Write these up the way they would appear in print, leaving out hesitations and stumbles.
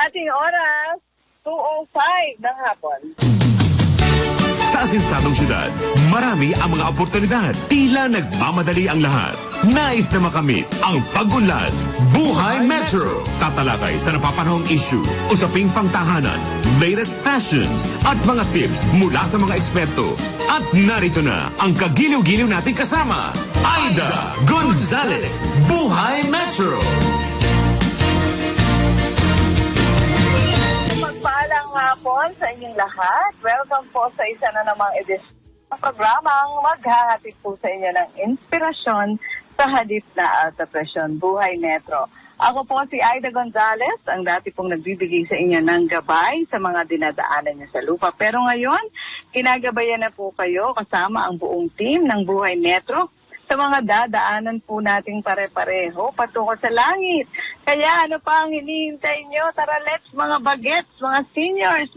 ating oras, 2:05 ng hapon. Sa asinsadong syudad, marami ang mga oportunidad. Tila nagmamadali ang lahat. Nais na makamit ang pag-unlad. Buhay Metro! Tatalakay sa napapanahong issue, usaping pangtahanan, latest fashions, at mga tips mula sa mga eksperto. At narito na ang kagiliw-giliw nating kasama, Aida Gonzalez. Buhay Metro! Magpaalang hapon sa inyong lahat. Welcome po sa isa na namang edisyon ng programang maghahatid po sa inyo ng inspirasyon sa halip na alta presyon, Buhay Metro. Ako po si Aida Gonzalez, ang dati pong nagbibigay sa inyo ng gabay sa mga dinadaanan niyo sa lupa. Pero ngayon, kinagabayan na po kayo kasama ang buong team ng Buhay Metro sa mga dadaanan po nating pare-pareho patungo sa langit. Kaya ano pa ang hinihintay nyo? Tara, let's mga bagets, mga seniors,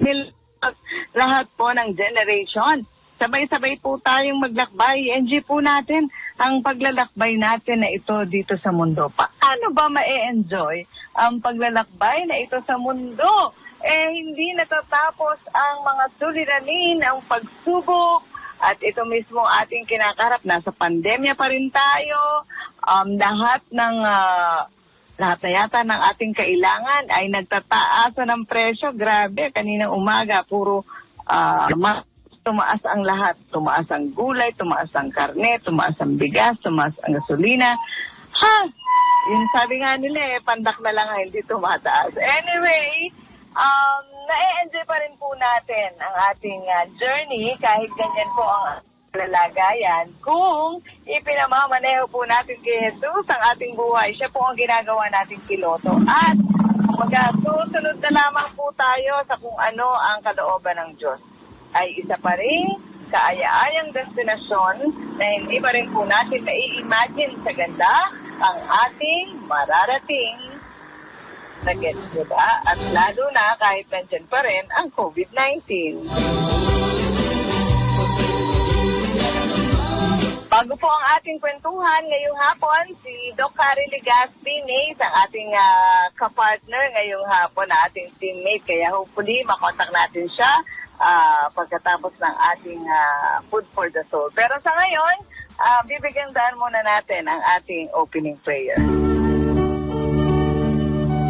lahat po ng generation. Sabay-sabay po tayong maglakbay. Enjoy po natin ang paglalakbay natin na ito dito sa mundo. Paano ba ma-enjoy ang paglalakbay na ito sa mundo? Hindi natatapos ang mga suliranin, ang pagsubok, at ito mismo ating kinakaharap. Nasa pandemya pa rin tayo. Lahat na yata ng ating kailangan ay nagtataasa ng presyo. Grabe, kaninang umaga, puro tumaas ang lahat. Tumaas ang gulay, tumaas ang karne, tumaas ang bigas, tumaas ang gasolina. Yung sabi nga nila pandak na lang hindi tumataas. Anyway, na-enjoy pa rin po natin ang ating journey kahit ganyan po ang lalagayan. Kung ipinamamaneho po natin kay Jesus ang ating buhay, siya po ang ginagawa nating piloto. At magsusunod na lamang po tayo sa kung ano ang kalooban ng Diyos. Ay isa pa rin kaaya-ayang destinasyon na hindi pa rin po natin nai-imagine sa ganda ang ating mararating na gets, diba? At lalo na kahit nandyan pa rin ang COVID-19. Bago po ang ating kwentuhan ngayong hapon, si Doc Harry Legaspi, ang ating kapartner ngayong hapon, na ating teammate. Kaya hopefully makontak natin siya pagkatapos ng ating Food for the Soul. Pero sa ngayon, bibigyan daan muna natin ang ating opening prayer.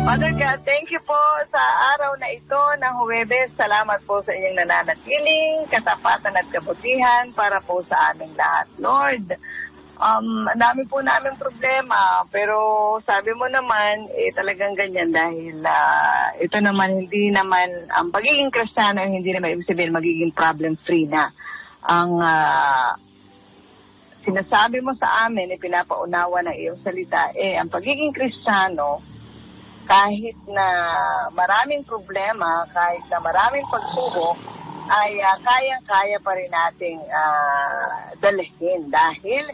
Father God, thank you po sa araw na ito ng Huwebes. Salamat po sa inyong nananatiling, katapatan at kabutihan para po sa aming lahat. Lord, dami po namin problema, pero sabi mo naman, talagang ganyan dahil ito naman, hindi naman, ang pagiging Kristiyano, hindi naman ibig sabihin magiging problem-free na. Ang sinasabi mo sa amin, pinapaunawa ng iyong salita, ang pagiging Kristiyano, kahit na maraming problema, kahit na maraming pagsubok, ay kayang-kaya pa rin nating dalhin dahil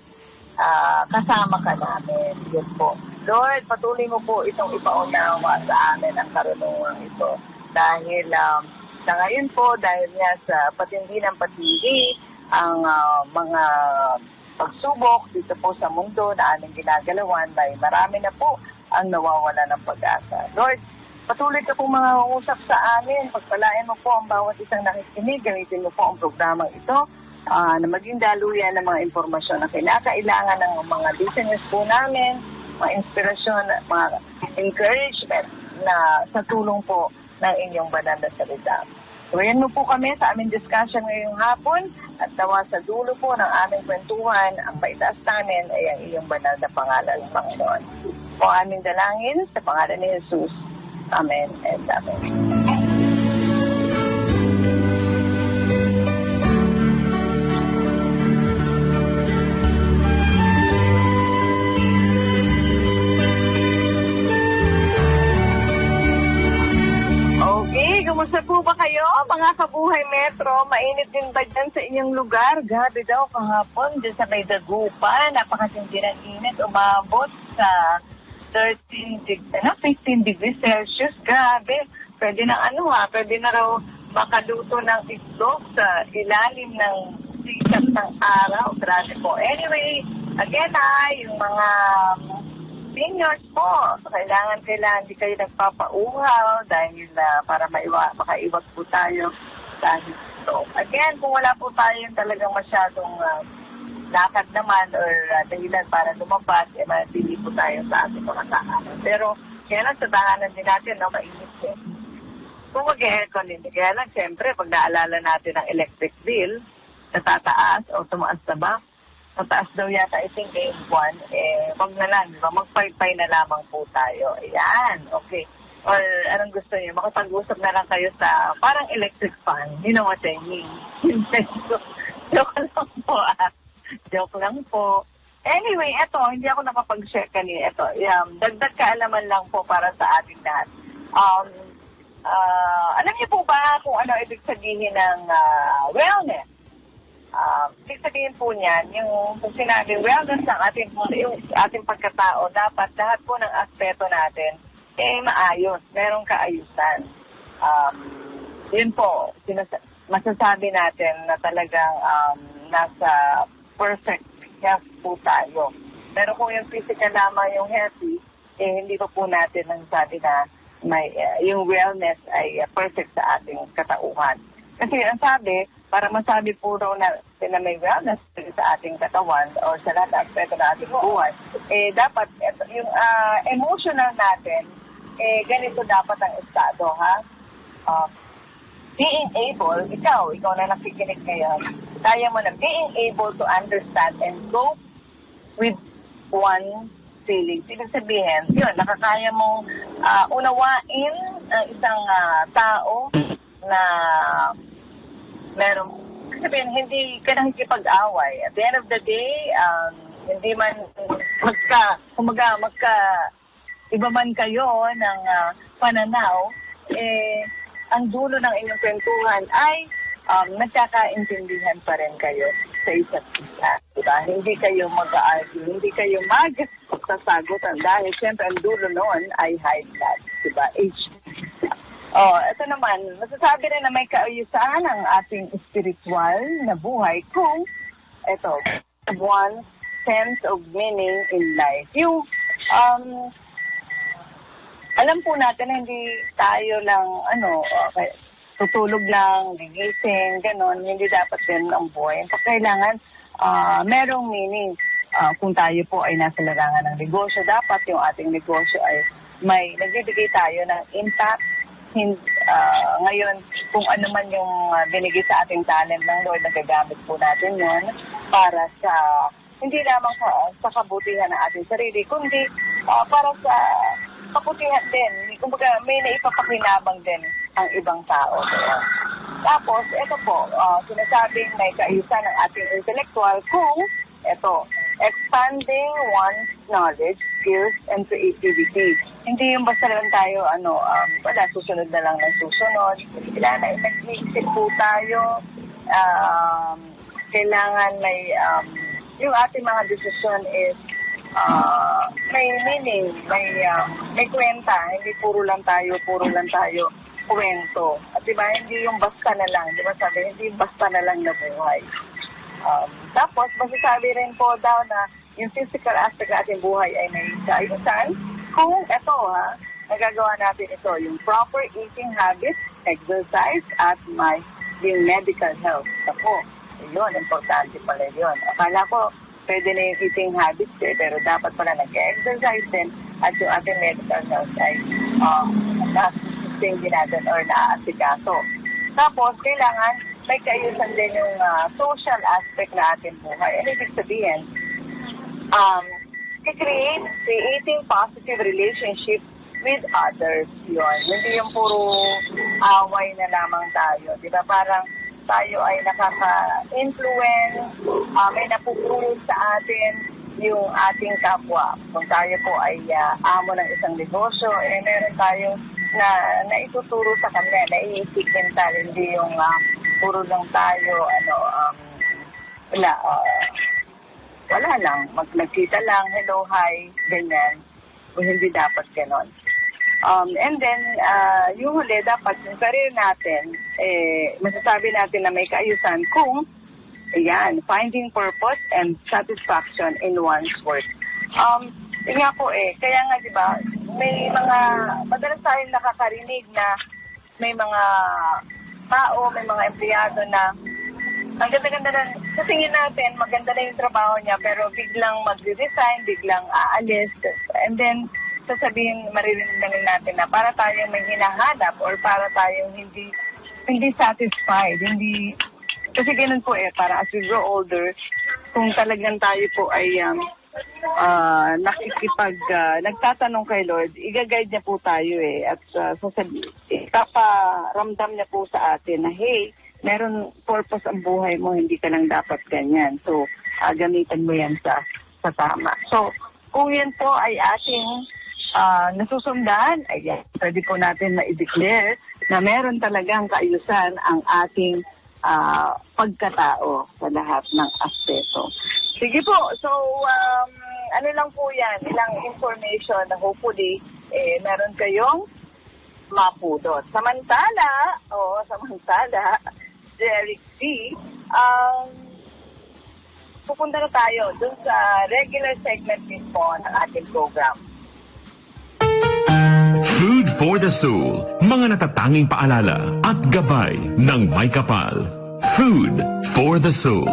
kasama ka namin. Yun po. Lord, patuloy mo po itong ipaunawa sa amin ang karunungan ito. Dahil sa ngayon po, dahil nga sa patindi ng patindi, ang mga pagsubok dito po sa mundo na aming ginagalawan, dahil marami na po ang nawawala ng pag-asa. Lord, patuloy ka pong mga usap sa amin. Pagpalain mo po ang bawat isang nakikinig. Gamitin mo po ang programang ito na maging daluyan ng mga impormasyon na kinakailangan ng mga listeners po namin, mga inspirasyon, mga encouragement na sa tulong po ng inyong banal na salita. Tuwayan mo po kami sa aming discussion ngayong hapon at nawa sa dulo po ng aming kwentuhan, ang paitaas namin ay ang iyong banal na pangalan, Panginoon. Po aming dalangin sa pangalan ni Jesus. Amen and amen. Okay, kumusta po ba kayo, mga kabuhay Metro? Mainit din ba dyan sa inyong lugar? Gabi daw kahapon dyan sa may Dagupan. Napakasindi ng init, umabot sa 15 degrees Celsius. Grabe. Pwede na pwede na raw makaluto ng itlog sa ilalim ng sikat ng araw. Grabe po. Anyway, again yung mga seniors po, kailangan hindi kayo nagpapauhaw dahil para makaiwas po tayo dahil ito. Again, kung wala po tayong talagang masyadong lakad naman or dahilan para lumabas, manatili po tayo sa ating mga tahanan. Pero kaya lang sa tahanan din natin, mainit eh. Kung mag-aircon din, kaya lang siyempre, pag naalala natin ang electric bill, natataas o tumaas na ba? Mataas daw yata, I think, buwan, wag na lang, diba? Magpaypay na lamang po tayo. Ayan, okay. Or anong gusto niyo? Makapag-usap na lang kayo sa parang electric fan. You know what I mean? Joke lang po, Joke lang po. Anyway, eto, hindi ako nakapag-share kanina. Eto, dagdag kaalaman lang po para sa ating lahat. Alam niyo po ba kung ano ibig sabihin ng wellness? Ibig sabihin po niyan, yung sinabi, wellness ng yung ating pagkatao, dapat lahat po ng aspeto natin, maayos, merong kaayusan. Yun po, masasabi natin na talagang nasa perfect health po tayo. Pero kung yung physical lamang yung healthy, hindi pa po natin nasasabi na yung wellness ay perfect sa ating katauhan. Kasi ang sabi, para masabi po daw na may wellness sa ating katawan o sa lahat ng aspeto na ating buhay, dapat yung emotional natin, ganito dapat ang estado, ha? Being able, ikaw na nakikinig ngayon, kaya mo na being able to understand and go with one feeling. Ibig sabihin, yun, nakakaya mong unawain ang isang tao na meron, sabihin, hindi ka nakikipag-away. At the end of the day, hindi man iba man kayo ng pananaw, ang dulo ng inyong kwentuhan ay nagkakaintindihan pa rin kayo sa isa't isa. Diba? Hindi kayo mag-argue, hindi kayo magsasagutan dahil siyempre ang dulo noon ay high blood. Diba? Ito naman, masasabi rin na may kaayusan ang ating spiritual na buhay kung, one sense of meaning in life. Yung, alam po natin na hindi tayo lang, tutulog lang, gigising, ganon, hindi dapat din ang buhay. Kailangan, merong meaning. Kung tayo po ay nasa larangan ng negosyo, dapat yung ating negosyo ay nagbibigay tayo ng impact. Ngayon, kung ano man yung binigay sa ating talent ng Lord, nagagamit po natin yun para sa, hindi lamang sa kabutihan ng ating sarili, kundi para sa kabutihan din. Kumbaga, may naipapakinabang din ang ibang tao. Tapos, ito po, sinasabing may kaayusan ng ating intellectual kung, expanding one's knowledge, skills, and creativity. Hindi yung basta lang tayo, susunod na lang ng susunod. Kailangan nag-iisip po tayo. Kailangan yung ating mga desisyon is may meaning, may kwenta. Hindi puro lang tayo kwento. At diba, hindi yung basta na lang. Diba sabi, hindi yung basta na lang na buhay. Tapos, masasabi rin po daw na yung physical aspect ng ating buhay ay may kaayusan. Kung nagagawa natin ito, yung proper eating habits, exercise, at yung medical health. Ako, yun, importante pala yun. Akala ko, pwede na yung eating habits pero dapat pala nag-exercise din at yung ating medical health ay nasa-sustain din natin or naaasikaso. Tapos, kailangan may kaayusan din yung social aspect na ating buhay. Ano ibig sabihin? Creating positive relationship with others. Yun. Hindi yung puro away na lamang tayo. Diba? Parang tayo ay nakaka-influence, may napupulot sa atin yung ating kapwa. Kung tayo po ay amo ng isang negosyo, meron tayong na ituturo sa kanila, na i-isip mental, hindi yung puro lang tayo, wala lang, nagkita lang, hello, hi, ganyan. O hindi dapat ganon. And then, yung huli, dapat yung career natin, masasabi natin na may kaayusan kung, finding purpose and satisfaction in one's work. Yun nga po kaya nga di ba, may mga, madalas tayong nakakarinig na may mga tao, may mga empleyado na ang ganda-ganda na, sa tingin natin, maganda na yung trabaho niya, pero biglang mag-resign, biglang aalis, and then sasabihin, maririnig natin na para tayong may hinahanap or para tayong hindi satisfied, hindi, kasi ganun po para as we grow older, kung talagang tayo po ay nagtatanong kay Lord, i-guide niya po tayo at ipaparamdam niya po sa atin na hey, meron purpose ang buhay mo, hindi ka lang dapat ganyan. So, gamitan mo yan sa tama. So, kung yan po ay ating nasusundan, ayan, pwede po natin ma-declare na meron talagang kaayusan ang ating pagkatao sa lahat ng aspeto. Sige po, so ano lang po yan, ilang information na hopefully meron kayong mapudot. Samantala, Derek C, pupunta na tayo dun sa regular segment mismo ng ating program. Food for the Soul. Mga natatanging paalala at gabay ng may kapal. Food for the Soul.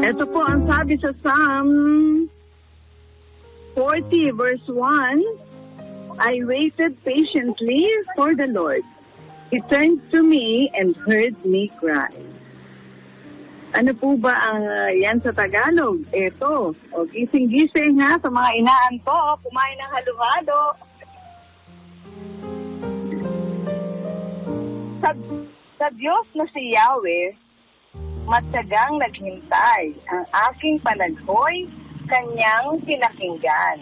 Ito po ang sabi sa Psalm 40 verse 1, I waited patiently for the Lord. He turned to me and heard me cry. Ano po ba ang yan sa Tagalog? Ito, gising-gising ha sa mga inaantok, kumain ng halo-halo. Sa Diyos na si Yahweh, matyagang naghintay. Ang aking panaghoy, kanyang pinakinggan.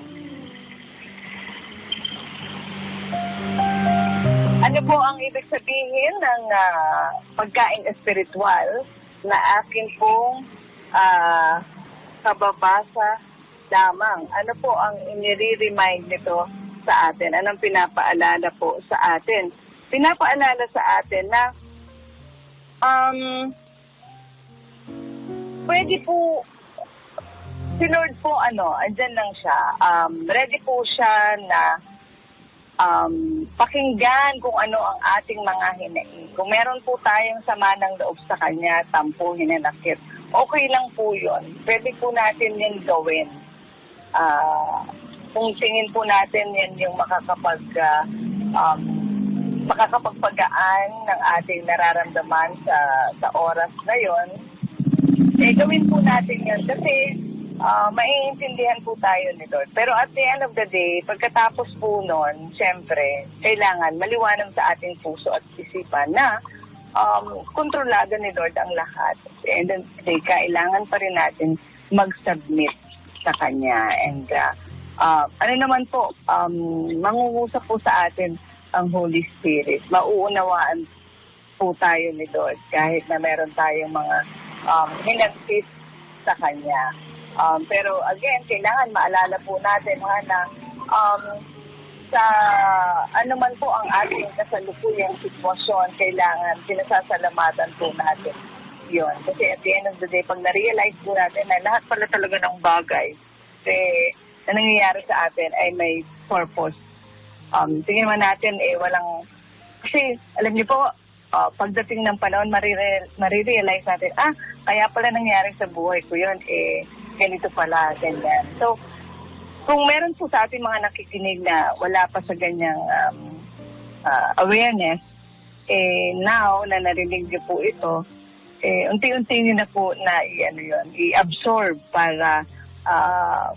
Ano po ang ibig sabihin ng pagkain espiritual na akin pong kababasa lamang? Ano po ang inire-remind nito sa atin? Anong pinapaalala po sa atin? Pinapaalala sa atin na pwede po si Lord po andyan lang siya. Ready po siya na pakinggan kung ano ang ating mga hinaing. Kung meron po tayong sama ng loob sa Kanya, tampo, hinanakit, okay lang po yun. Pwede po natin yun gawin. Kung tingin po natin yan yung makakapagpagaan ng ating nararamdaman sa oras na yun, gawin po natin yun. Kasi maiintindihan po tayo ni Lord. Pero at the end of the day, pagkatapos po nun, syempre, kailangan maliwanag sa ating puso at isipan na kontrolado ni Lord ang lahat. And then, kailangan pa rin natin mag-submit sa Kanya. And ano naman po, mangungusap po sa atin ang Holy Spirit. Mauunawaan po tayo ni Lord kahit na meron tayong mga hinagpit sa Kanya. Pero again, kailangan maalala po natin na sa ano man po ang ating kasalukuyang sitwasyon, kailangan pinasasalamatan po natin yun. Kasi at the end of the day, pag na-realize po natin na lahat pala talaga ng bagay na nangyayari sa atin ay may purpose. Tingin man natin, walang, kasi alam niyo po, pagdating ng panahon, marirealize natin, kaya pala nangyari sa buhay ko yun, ganito pala, ganyan. So, kung meron po sa ating mga nakikinig na wala pa sa ganyang awareness, now na narinig niyo po ito, unti-unti niyo na po na i-absorb para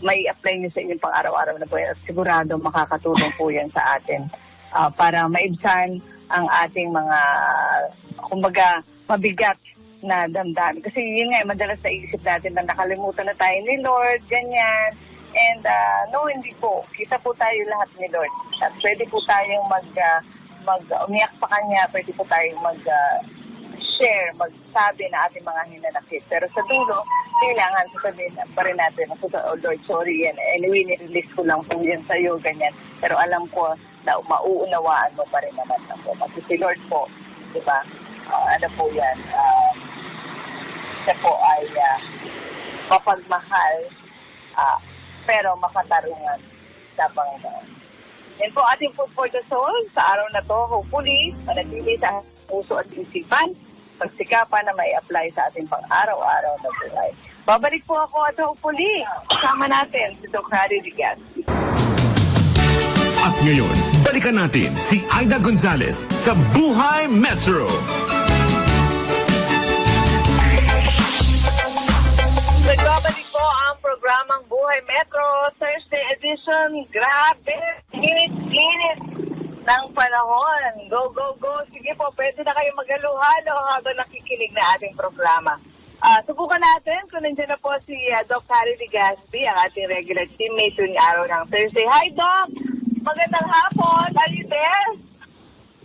may apply niyo sa inyong pang-araw-araw na po yan. At sigurado makakatulong po yan sa atin para maibsan ang ating mga, kumbaga, mabigat na damdamin. Kasi yun nga, madalas naisip natin na nakalimutan na tayo ni Lord, ganyan. And no, hindi po. Kita po tayo lahat ni Lord. At pwede po tayong umiyak pa Kanya, pwede po tayong share, magsabi na ating mga hinanakit. Pero sa dulo, kailangan sasabihin pa rin natin, oh Lord, sorry yan. Anyway, nirelease ko lang po yan sa'yo, ganyan. Pero alam ko na mauunawaan mo pa rin naman ako. Kasi si Lord po, di ba? Ano po yan? Siya po ay mapagmahal, pero makatarungan sa Panginoon. Yan po ating food for the soul sa araw na to. Hopefully, manatili sa puso at isipan, pagsikapan na may apply sa ating pang-araw-araw na buhay. Babalik po ako at hopefully, kasama natin si Dr. DWIZ. At ngayon, balikan natin si Aida Gonzalez sa Buhay Metro. Nagbabalik po ang programang Buhay Metro Thursday edition. Grabe! Init-init ng panahon. Go, go, go. Sige po, pwede na kayo mag-halo-halo habang nakikinig na ating programa. Subukan natin kung nandiyan na po si Dr. DWIZ, ang ating regular teammate tuwing araw ng Thursday. Hi, Doc! Magandang hapon. Are you there?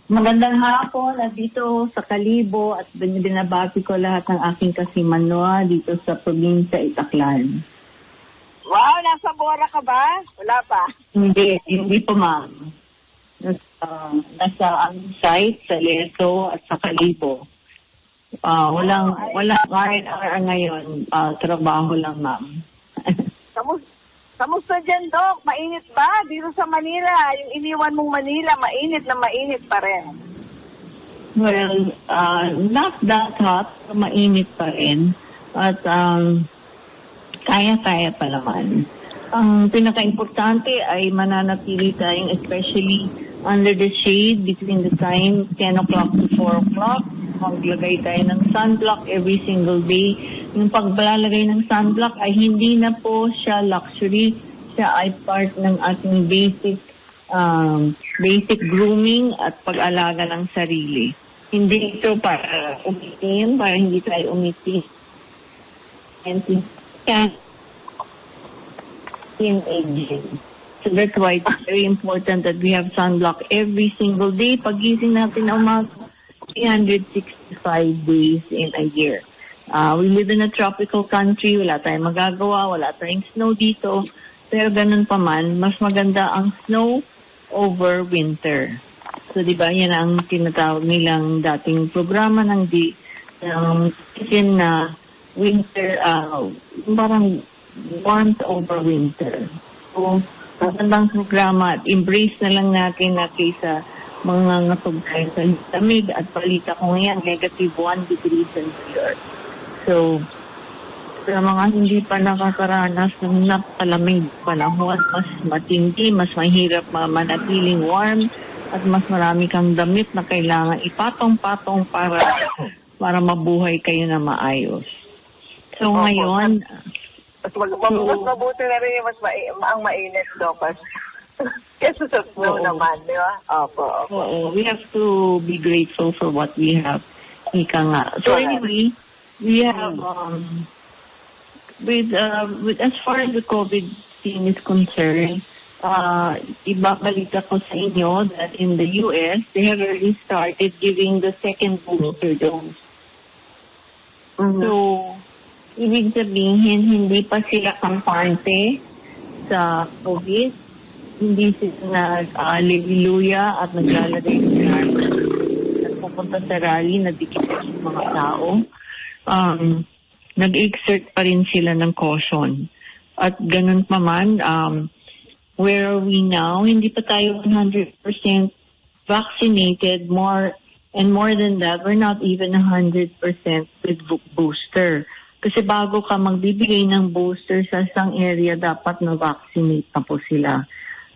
Magandang hapon at dito sa Kalibo at binabati ko lahat ng aking kasimanwa dito sa probinsya Itaklan. Wow, nasa Bora ka ba? Wala pa? Hindi pa ma'am. Nasa site sa Leso at sa Kalibo. Walang ngayon, trabaho lang ma'am. Kamusta dyan, Doc? Mainit ba? Dito sa Manila, yung iniwan mong Manila, mainit na mainit pa rin. Well, not that hot, mainit pa rin. At kaya-kaya pa naman. Ang pinaka-importante ay mananatili tayong especially under the shade between the time 10 o'clock to 4 o'clock. Maglagay tayo ng sunblock every single day. Yung paglalagay ng sunblock ay hindi na po siya luxury. Siya ay part ng ating basic grooming at pag-alaga ng sarili. Hindi ito para umitim, para hindi tayo umitim. And in aging. So that's why it's very important that we have sunblock every single day. Pagising natin na umaga, 365 days in a year. We live in a tropical country, wala tayong magagawa, wala tayong snow dito. Pero ganun pa man, mas maganda ang snow over winter. So di ba yan ang tinatawag nilang dating programa ng na winter, parang warmth over winter. So magandang programa at embrace na lang natin na kaysa mga ngatog tayo sa lamig at palita ko ngayon, -1 degrees Celsius. So, sa mga hindi pa nakakaranas ng napalamig panahon, mas matindi, mas mahirap manatiling warm, at mas marami kang damit na kailangan ipatong-patong para mabuhay kayo na maayos. So, ngayon... Mas mabuti na rin yung ang mainit, Doc. Kasi sa snow naman, di ba? Opo. We have to be grateful for what we have. Ika nga. So anyway, we have, with as far as the COVID thing is concerned, ibabalita ko sa inyo that in the US, they have already started giving the second booster dose. Mm-hmm. So, ibig sabihin, hindi pa sila kampante sa COVID. Hindi sila nag-alleluia at naglalagay ng rally. Nagpupunta sa rally, nagdikit yung mga tao. Nag-exert pa rin sila ng caution. At ganun pa man, where are we now? Hindi pa tayo 100% vaccinated. More than that, we're not even 100% with booster. Kasi bago ka magbibigay ng booster sa isang area, dapat na-vaccinate na po sila.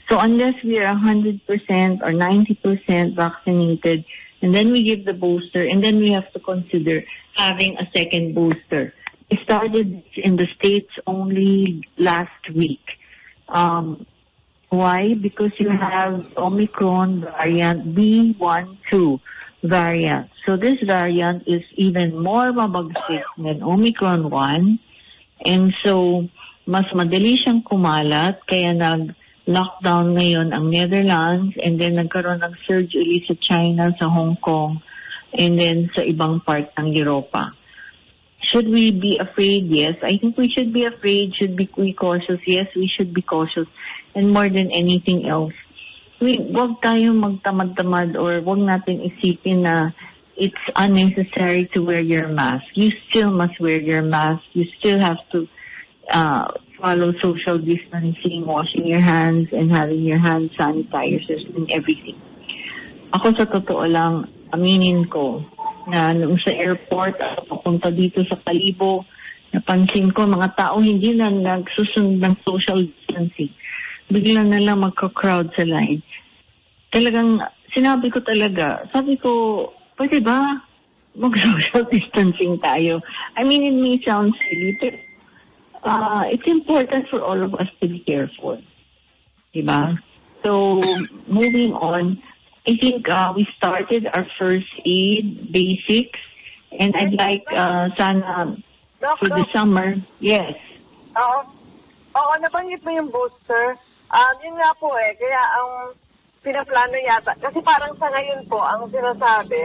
So unless we are 100% or 90% vaccinated, and then we give the booster, and then we have to consider having a second booster. It started in the States only last week. Why? Because you have Omicron variant B.1.2 variant. So this variant is even more mabagsik than Omicron 1. And so, mas madali siyang kumalat, kaya lockdown ngayon ang Netherlands, and then nagkaroon ng surge ulit sa China, sa Hong Kong, and then sa ibang part ng Europa. Should we be afraid? Yes. I think we should be afraid. Should we be cautious? Yes, we should be cautious. And more than anything else, wag tayo magtamad-tamad or wag natin isipin na it's unnecessary to wear your mask. You still must wear your mask. You still have to follow social distancing, washing your hands, and having your hand sanitizers and everything. Ako sa totoo lang, aminin ko na nung sa airport, papunta dito sa Kalibo, napansin ko mga tao hindi na nagsusunod ng social distancing. Bigla na lang magka-crowd sa line. Talagang, sabi ko, pwede ba mag-social distancing tayo? I mean, it may sound silly, but it's important for all of us to be careful. Diba? So, moving on, I think we started our first aid basics, and I'd like sana for the summer. Yes. Oo, nabanggit mo yung booster. Yun nga po kaya ang pinaplano yata, kasi parang sa ngayon po, ang sinasabi,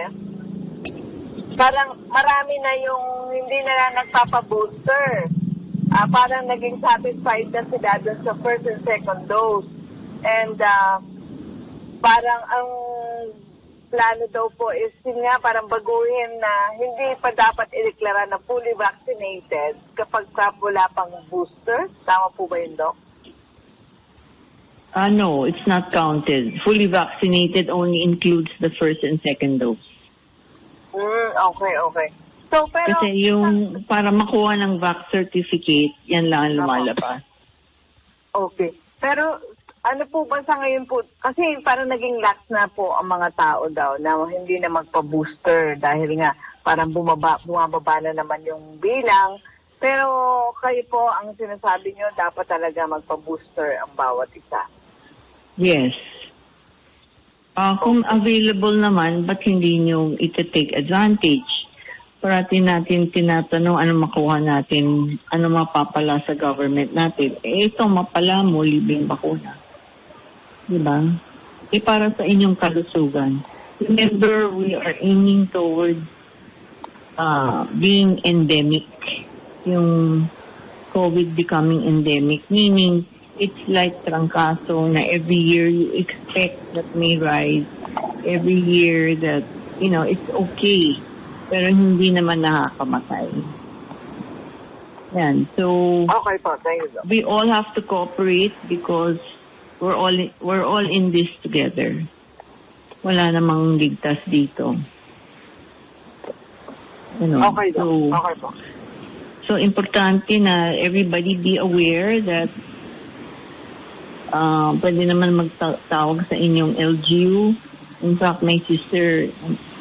parang marami na yung hindi na nagpapa-booster. Parang naging satisfied na sila dun sa first and second dose. And parang ang plano daw po is yun nga, parang baguhin na hindi pa dapat ideklara na fully vaccinated kapag wala pang booster. Tama po ba yun, Doc? No, it's not counted. Fully vaccinated only includes the first and second dose. Okay. So, pero, kasi yung para makuha ng vax certificate, yan lang ang lumalabas. Okay. Pero ano po ba sa ngayon po, kasi parang naging lax na po ang mga tao daw na hindi na magpa-booster dahil nga parang bumababa na naman yung bilang. Pero kayo po, ang sinasabi nyo, dapat talaga magpa-booster ang bawat isa. Yes. Kung available naman, ba't hindi nyo iti-take advantage? Parati natin tinatanong ano makuha natin, ano mapapala sa government natin. Ito mapala mo, libreng bakuna. Diba? Para sa inyong kalusugan. Remember, we are aiming towards being endemic. Yung COVID becoming endemic. Meaning, it's like trangkaso na every year you expect that may rise. Every year that, it's okay. Pero hindi naman nakakamatay. Yan. So, okay po, thank you. We all have to cooperate because we're all in this together. Wala namang ligtas dito. Okay po. Okay po. So, importante na everybody be aware that pwede naman magtawag sa inyong LGU. In fact, my sister,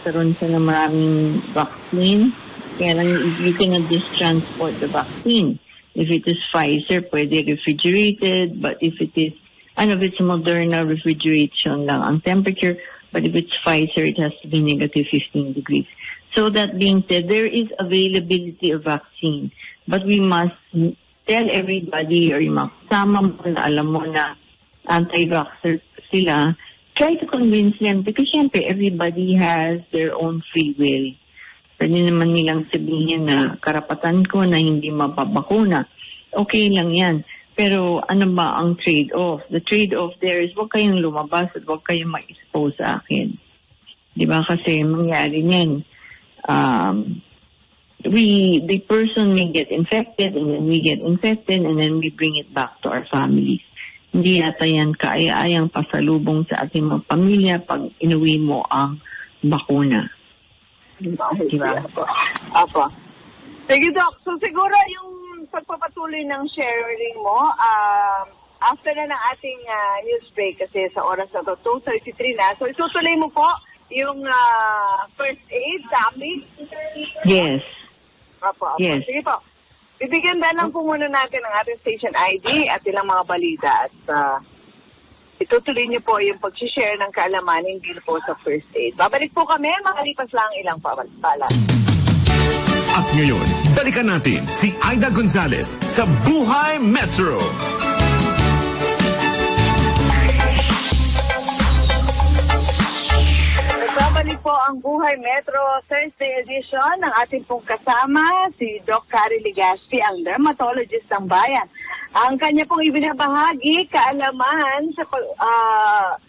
karoon siya ng maraming vaccine. Kaya lang, you cannot just transport the vaccine. If it is Pfizer, pwede refrigerated. But if it is, if it's Moderna, refrigeration lang ang temperature. But if it's Pfizer, it has to be negative 15 degrees. So that being said, there is availability of vaccine. But we must tell everybody or yung mga kasama mo na alam mo na anti-vaxxer sila, try to convince them because syempre everybody has their own free will. Pwede naman nilang sabihin na karapatan ko na hindi mapabakuna. Okay lang yan. Pero ano ba ang trade-off? The trade-off there is huwag kayong lumabas at huwag kayong ma-expose sa akin. Diba? Kasi mangyari niyan. The person may get infected and then we get infected and then we bring it back to our families. Hindi yata yan kaaya-ayang pasalubong sa ating mga pamilya pag inuwi mo ang bakuna. Diba? Apo. Sige, Doc. So siguro yung pagpapatuloy ng sharing mo, after na ng ating news break kasi sa oras na to, 2:33 na. So itutuloy mo po yung first aid topic? Yes. Apo. Yes. Sige po. Bibigyan din lang po muna natin ang ating station ID at ilang mga balita at itutuloy niyo po yung pag-share ng kaalaman hinggil po sa first aid. Babalik po kami, makalipas lang ilang pala. At ngayon, balikan natin si Aida Gonzalez sa Buhay Metro. Nagbabalik po ang Buhay Metro Thursday edition ng ating pong kasama, si Doc Cari Ligaspi, ang dermatologist ng bayan. Ang kanya pong ibinabahagi, kaalaman sa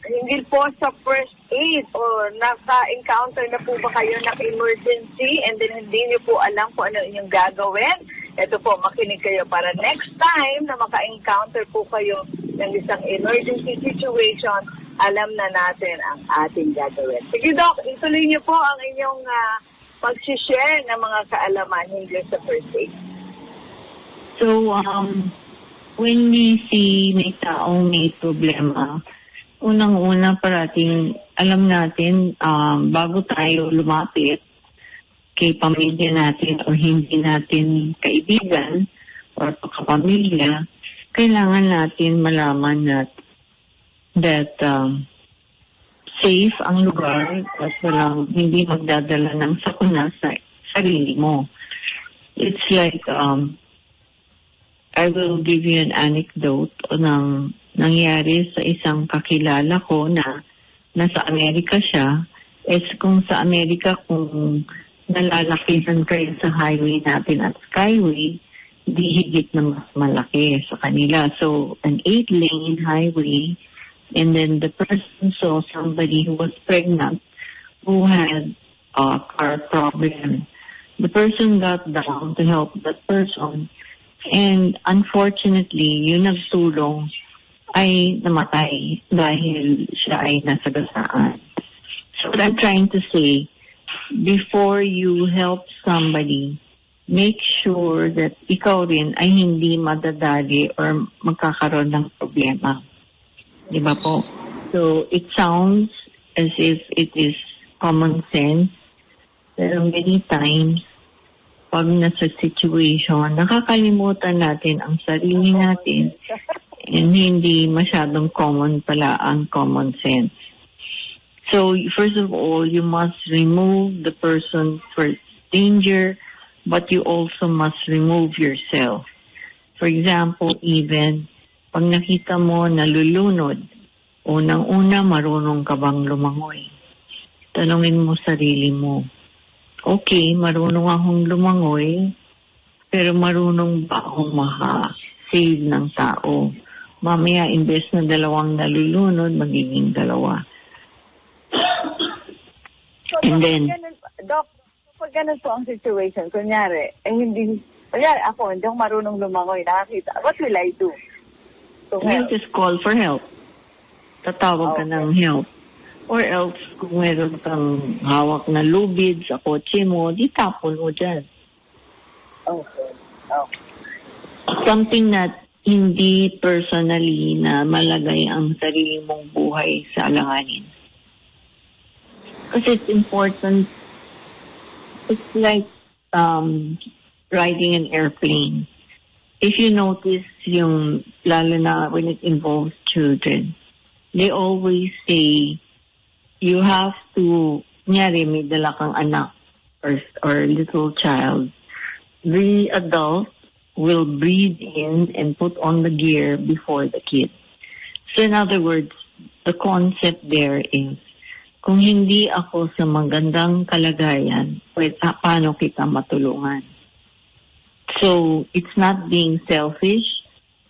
hinggil po sa first aid o naka-encounter na po ba kayo ng emergency and then hindi niyo po alam kung ano inyong gagawin. Ito po, makinig kayo para next time na maka-encounter po kayo ng isang emergency situation, alam na natin ang ating gagawin. Sige, Doc, ituloy niyo po ang inyong mag-share ng mga kaalaman hinggil sa first aid. So, when we see may taong may problema, unang-una parating alam natin bago tayo lumapit kay pamilya natin o hindi natin kaibigan o kapamilya, kailangan natin malaman that safe ang lugar at walang hindi magdadala ng sakuna sa sarili mo. It's like I will give you an anecdote ng nangyari sa isang kakilala ko na nasa Amerika siya. Kung sa Amerika, kung nalalakihan kayo sa highway natin at skyway, di higit na mas malaki sa kanila. So, an 8-lane highway, and then the person saw somebody who was pregnant who had a car problem. The person got down to help that person. And unfortunately, yung nagtulong ay namatay dahil siya ay nasagasaan. So what I'm trying to say, before you help somebody, make sure that ikaw rin ay hindi madadali or magkakaroon ng problema. Di ba po? So it sounds as if it is common sense, pero many times, pag nasa situation, nakakalimutan natin ang sarili natin and hindi masyadong common pala ang common sense. So, first of all, you must remove the person for danger, but you also must remove yourself. For example, even pag nakita mo nalulunod, unang-una, marunong ka bang lumangoy? Tanungin mo sarili mo, okay, marunong akong lumangoy, pero marunong ba akong save ng tao? Mamaya, imbes na 2 nalulunod, magiging 2. So, and then, Doc, pag ganun po ang situation, kunyari ako, hindi ako marunong lumangoy, nakakita, what will I do? you just call for help. Tatawag ka ng help. Or else, kung meron kang hawak na lubid sa kotse mo, di tapon mo dyan. Okay. Something that hindi personally na malagay ang sarili mong buhay sa alanganin. Kasi it's important. It's like riding an airplane. If you notice lalo na when it involves children, they always say, you have to, kunyari may dala kang anak or little child, the adult will breathe in and put on the gear before the kid. So in other words, the concept there is, kung hindi ako sa magandang kalagayan, paano kita matulungan? So it's not being selfish,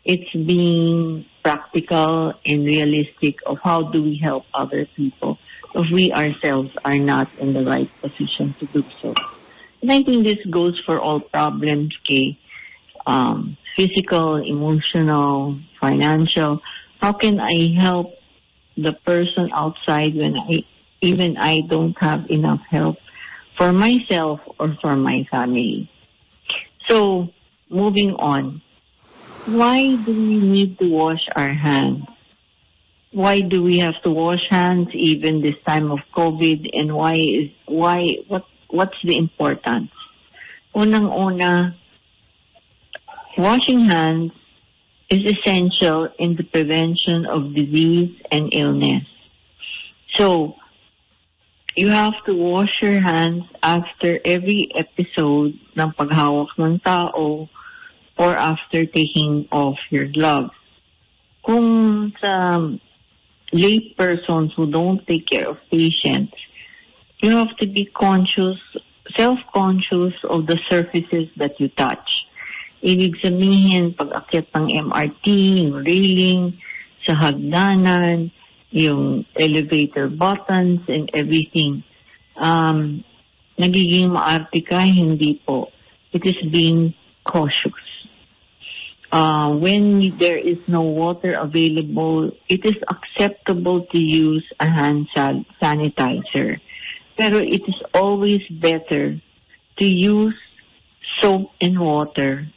it's being practical and realistic of how do we help other people if we ourselves are not in the right position to do so. And I think this goes for all problems, physical, emotional, financial. How can I help the person outside when I don't have enough help for myself or for my family? So, moving on. Why do we need to wash our hands? Why do we have to wash hands even this time of COVID? And what's the importance? Unang-una, washing hands is essential in the prevention of disease and illness. So, you have to wash your hands after every episode ng paghawak ng tao or after taking off your gloves. Kung sa lay persons who don't take care of patients, you have to be self-conscious of the surfaces that you touch. Ibig sabihin, pag-akyat ng MRT, yung railing, sa hagdanan, yung elevator buttons and everything. Nagiging maarte ka, hindi po. It is being cautious. When there is no water available, it is acceptable to use a hand sanitizer. Pero it is always better to use soap and water,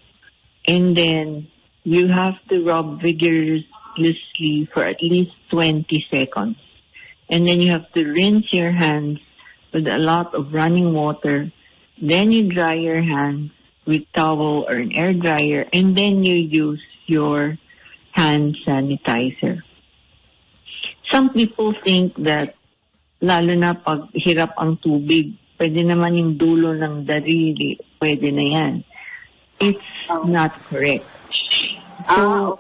and then you have to rub vigorously for at least 20 seconds. And then you have to rinse your hands with a lot of running water. Then you dry your hands with towel or an air dryer, and then you use your hand sanitizer. Some people think that lalo na pag hirap ang tubig, pwede naman yung dulo ng daliri, pwede na yan. It's not correct. So,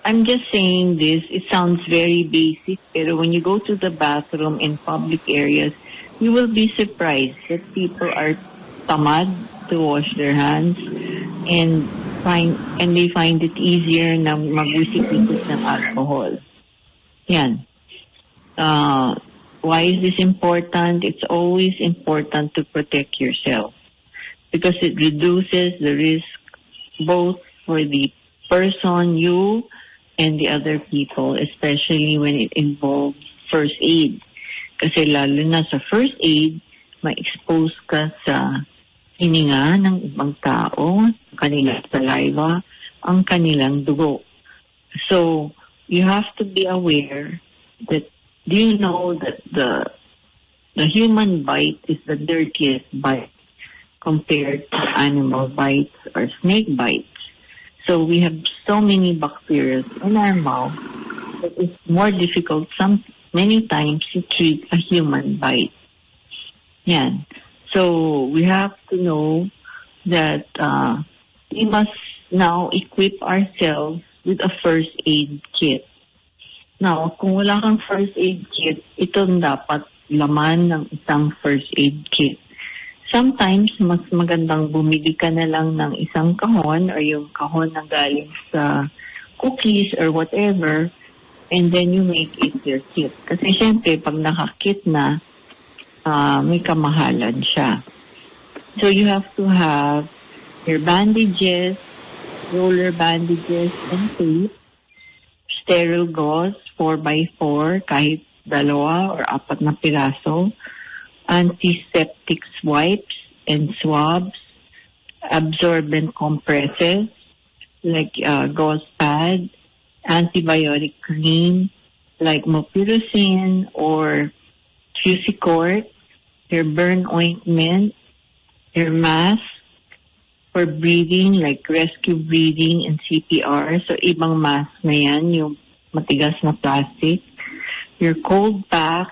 I'm just saying this, it sounds very basic, pero when you go to the bathroom in public areas, you will be surprised that people are tamad to wash their hands and they find it easier na mag-reciprocate ng alcohol. Yan. Why is this important? It's always important to protect yourself because it reduces the risk both for the person, you, and the other people, especially when it involves first aid. Kasi lalo na sa first aid, ma-expose ka sa hininga ng ibang tao, kanilang saliva, ang kanilang dugo. So, you have to be aware that, do you know that the human bite is the dirtiest bite compared to animal bites or snake bites? So we have so many bacteria in our mouth that it's more difficult many times to treat a human bite. Yan. So we have to know that we must now equip ourselves with a first aid kit. Now, kung wala kang first aid kit, itong dapat laman ng isang first aid kit. Sometimes, mas magandang bumili ka na lang ng isang kahon or yung kahon na galing sa cookies or whatever, and then you make it your kit. Kasi syempre, pag nakakit na, may kamahalan siya. So you have to have your bandages, roller bandages, and tape, sterile gauze, 4x4, kahit 2 or 4 na piraso, antiseptic wipes and swabs, absorbent compresses like gauze pad, antibiotic cream like mupirocin or Fusicort, your burn ointment, your mask for breathing like rescue breathing and CPR. So ibang mask na yan, yung matigas na plastic, your cold pack,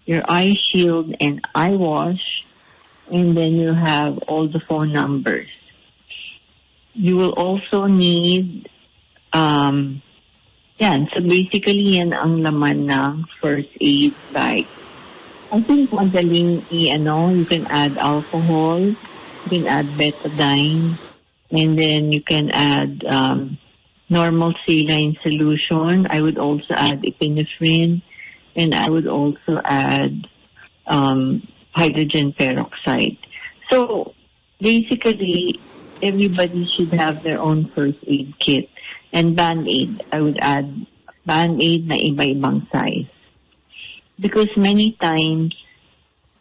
your eye shield and eye wash, and then you have all the phone numbers. You will also need, so basically yan ang laman ng first aid bag. I think madaling you can add alcohol, you can add betadine, and then you can add normal saline solution. I would also add epinephrine, and I would also add hydrogen peroxide. So basically, everybody should have their own first aid kit. And Band-Aid, I would add Band-Aid na iba-ibang size. Because many times,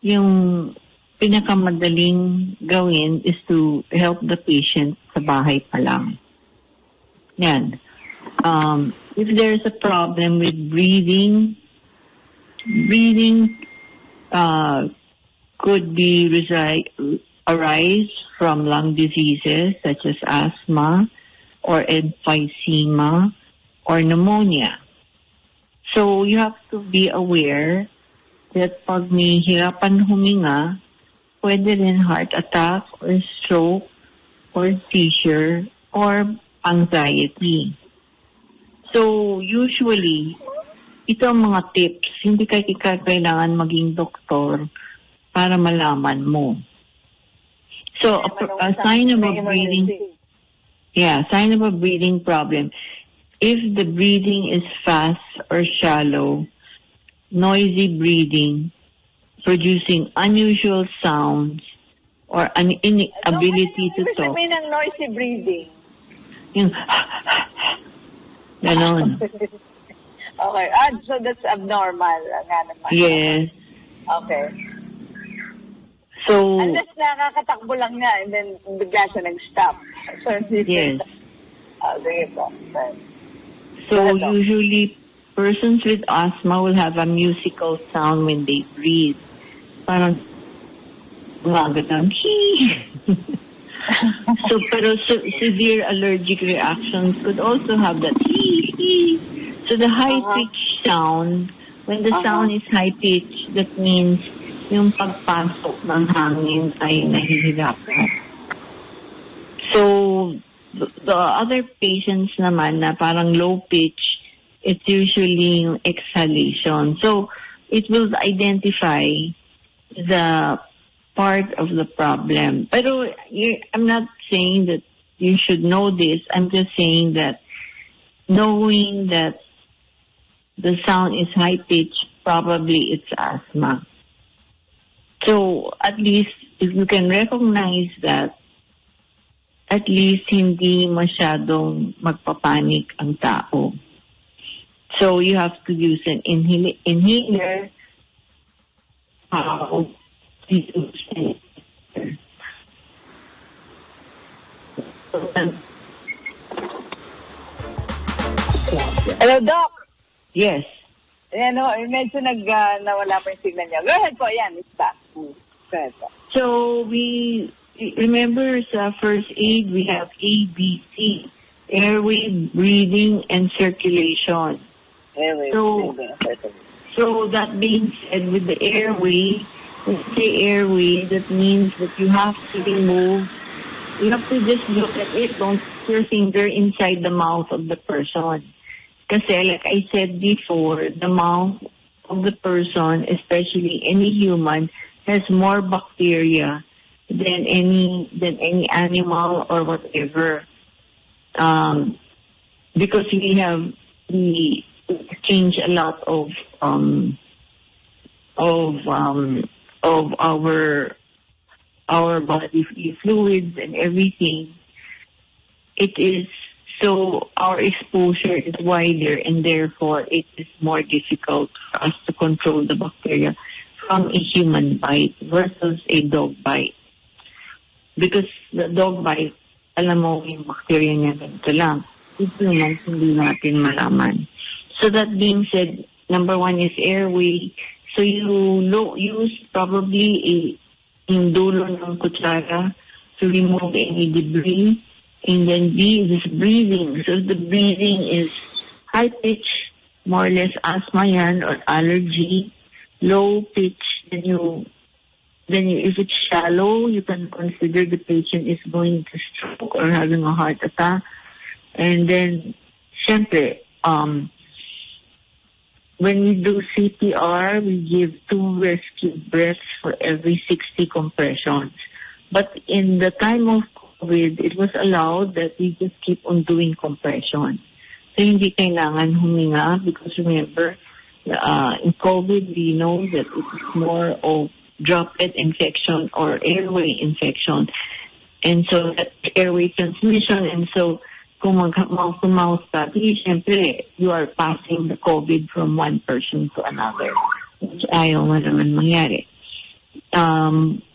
yung pinakamadaling gawin is to help the patient sa bahay pa lang. Yan. If there's a problem with breathing could arise from lung diseases such as asthma or emphysema or pneumonia. So you have to be aware that pag may hirapan huminga, pwede rin heart attack or stroke or seizure or anxiety. So usually, ito ang mga tips. Hindi ka kailangan maging doktor para malaman mo. So a sign of a breathing, sign of a breathing problem. If the breathing is fast or shallow, noisy breathing, producing unusual sounds, or an inability to talk. Ano ng noisy breathing? Yung ganon. Okay. So that's abnormal nga naman. Yes. Okay. So, unless nakakatakbo lang nga and then bigla siya nag-stop. So, yes. Sige po. So usually persons with asthma will have a musical sound when they breathe. Parang gumagano. So, pero severe allergic reactions could also have that. So the high-pitched sound, when the sound is high-pitched, that means yung pagpasok ng hangin ay nahihirapan. So, the other patients naman na parang low-pitch, it's usually yung exhalation. So, it will identify the part of the problem. Pero I'm not saying that you should know this. I'm just saying that knowing that the sound is high-pitched, probably it's asthma. So, at least, if you can recognize that, at least hindi masyadong magpapanik ang tao. So, you have to use an inhaler. Hello, Doc. Yes. Ayan o, medyo nawala po yung signal niya. Go ahead po, yan, it's back. Go ahead po. So, we remember sa first aid, we have ABC, airway, breathing, and circulation. Airway, so that being said, with the airway, when you say airway, that means that you have to remove, you have to just look at it, don't put your finger inside the mouth of the person. Kasi like I said before, the mouth of the person, especially any human, has more bacteria than any animal or whatever. Because we exchange a lot of our body fluids and everything. It is so our exposure is wider, and therefore it is more difficult for us to control the bacteria from a human bite versus a dog bite. Because the dog bite, alam mo yung bacteria niya ganito lang. With humans, hindi natin malaman. So that being said, number one is airway. So you use probably yung dulo ng kutsara to remove any debris. And then B is breathing. So the breathing is high pitch, more or less asthma yan or allergy. Low pitch, then if it's shallow, you can consider the patient is going to stroke or having a heart attack. And then, syempre, when we do CPR, we give 2 rescue breaths for every 60 compressions. But in the time of COVID, it was allowed that we just keep on doing compression. So hindi kailangan huminga because remember, in COVID, we know that it is more of droplet infection or airway infection. And so that airway transmission. And so kung mouth-to-mouth study, syempre, you are passing the COVID from one person to another, which ayaw mo naman mangyari.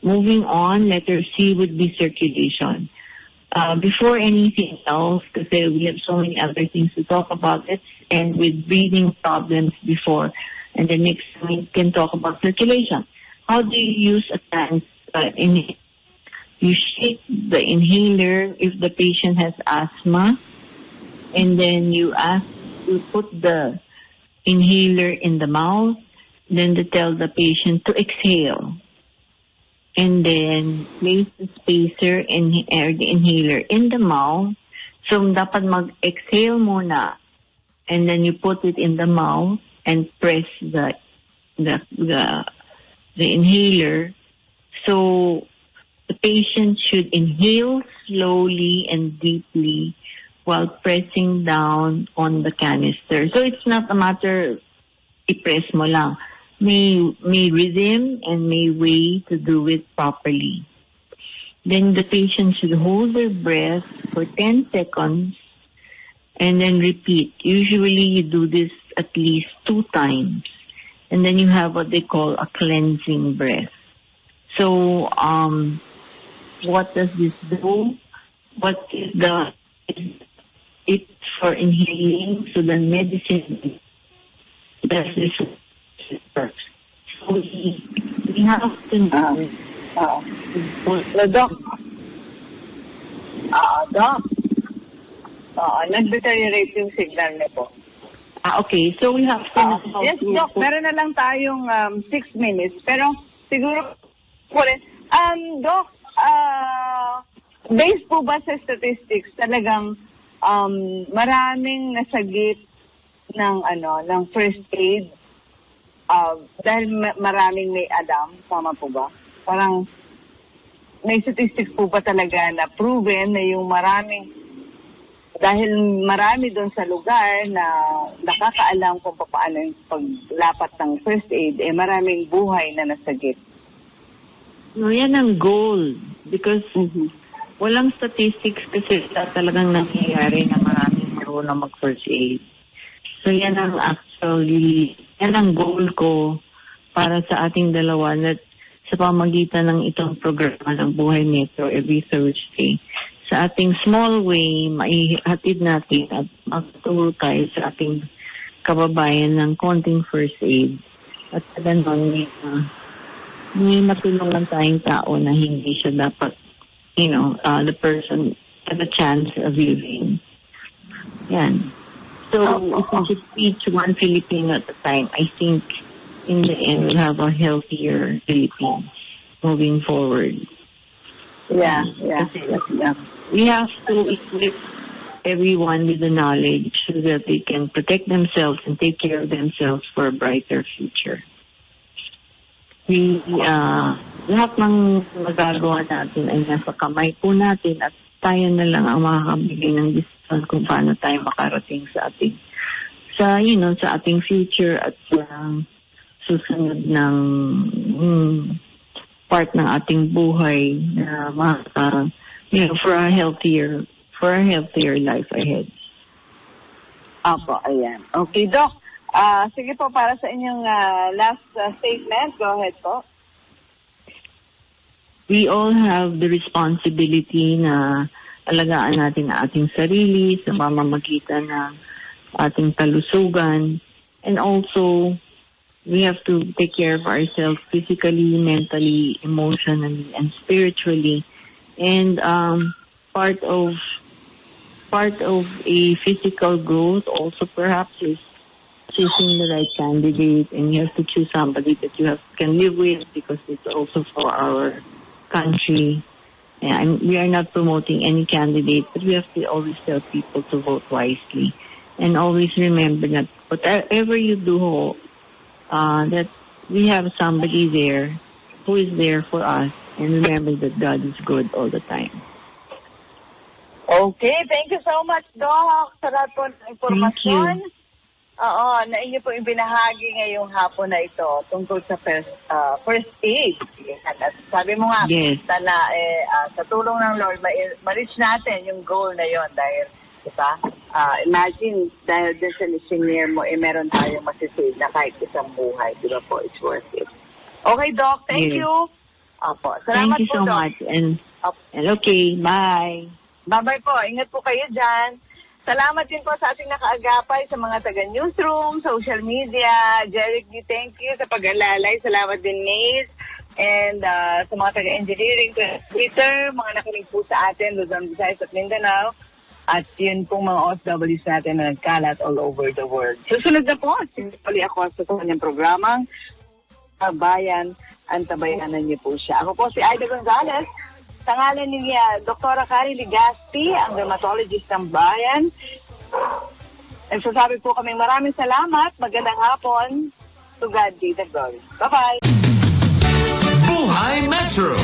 Moving on, letter C would be circulation. Before anything else, because we have so many other things to talk about, let's end with breathing problems before, and then next we can talk about circulation. How do you use a inhaler? You shake the inhaler if the patient has asthma, and then you put the inhaler in the mouth, then to tell the patient to exhale. And then place the spacer and the inhaler in the mouth. So dapat mag-exhale muna, and then you put it in the mouth and press the inhaler. So the patient should inhale slowly and deeply while pressing down on the canister. So it's not a matter, i-press mo lang. May rhythm and may way to do it properly. Then the patient should hold their breath for 10 seconds and then repeat. Usually you do this at least 2 times. And then you have what they call a cleansing breath. So, what does this do? What is it's for inhaling, so the medicine does this first. So we have to know. Doc. Doc. Nag-deteriorate yung signal niyo po. Okay, so we have to know. Yes, Doc, meron na lang tayong 6 minutes. Pero siguro, Doc, based po ba sa statistics, talagang maraming nasagip ng first aid dahil maraming may alam, tama po ba? Parang may statistics po ba talaga na proven na yung dahil marami doon sa lugar na nakakaalam kung paano yung paglapat ng first aid, maraming buhay na nasagip. No, yan ang goal. Because walang statistics kasi talagang nangyayari na maraming marunong mag-first aid. So yan ang goal ko para sa ating dalawa na sa pamagitan ng itong programa ng Buhay Metro every Thursday. Sa ating small way, maihatid natin at magtuturo tayo sa ating kababayan ng konting first aid. At sa ganon, may matulungan tayong tao na hindi siya dapat, the person has a chance of living. Yan. So, if we just teach one Filipino at a time, I think in the end we'll have a healthier Philippines moving forward. Yeah. We have to equip everyone with the knowledge so that they can protect themselves and take care of themselves for a brighter future. Lahat ng magagawa natin ay nasa kamay po natin at tayo na lang ang makakabigay ng decision kung paano tayo makarating sa ating future at sa susunod ng part ng ating buhay na for a healthier life ahead. Apo, ayan. Okay, Doc. Sige po, para sa inyong last statement, go ahead po. We all have the responsibility na alagaan natin ang ating sarili sa pamamagitan ng ating kalusugan. And also, we have to take care of ourselves physically, mentally, emotionally, and spiritually. And part of a physical growth also perhaps is choosing the right candidate, and you have to choose somebody that you can live with because it's also for our country. And we are not promoting any candidate, but we have to always tell people to vote wisely. And always remember that whatever you do, that we have somebody there who is there for us. And remember that God is good all the time. Okay, thank you so much, Doc, sa lahat po ng impormasyon. Oo, na inyo po ibinahagi ngayong hapon na ito tungkol sa first aid. At sabi mo nga, na sa tulong ng Lord, ma-reach natin yung goal na yon dahil, diba? Imagine, dahil din sa listener mo, meron tayong masisave na kahit isang buhay. Diba po, it's worth it. Okay, Doc, thank you. Opo, salamat thank you so much. And okay, bye. Bye-bye po. Ingat po kayo dyan. Salamat din po sa ating nakaagapay sa mga taga-newsroom, social media. Jeric, thank you sa pag-alalay. Salamat din, Maze. And sa mga taga-engineering, Twitter, mga nakinig po sa atin, Luzon, Visayas at Mindanao. At yun pong mga OFWs natin na nagkalat all over the world. Susunod na po, simply ako sa kanyang programang Bayan, antabayanan niyo po siya. Ako po si Aida Gonzalez. Sa ngalan ni Dr. Kari Ligaspi, ang dermatologist ng bayan. Nagsasabi po kaming maraming salamat. Magandang hapon. To God be the glory. Bye-bye. Buhay Metro!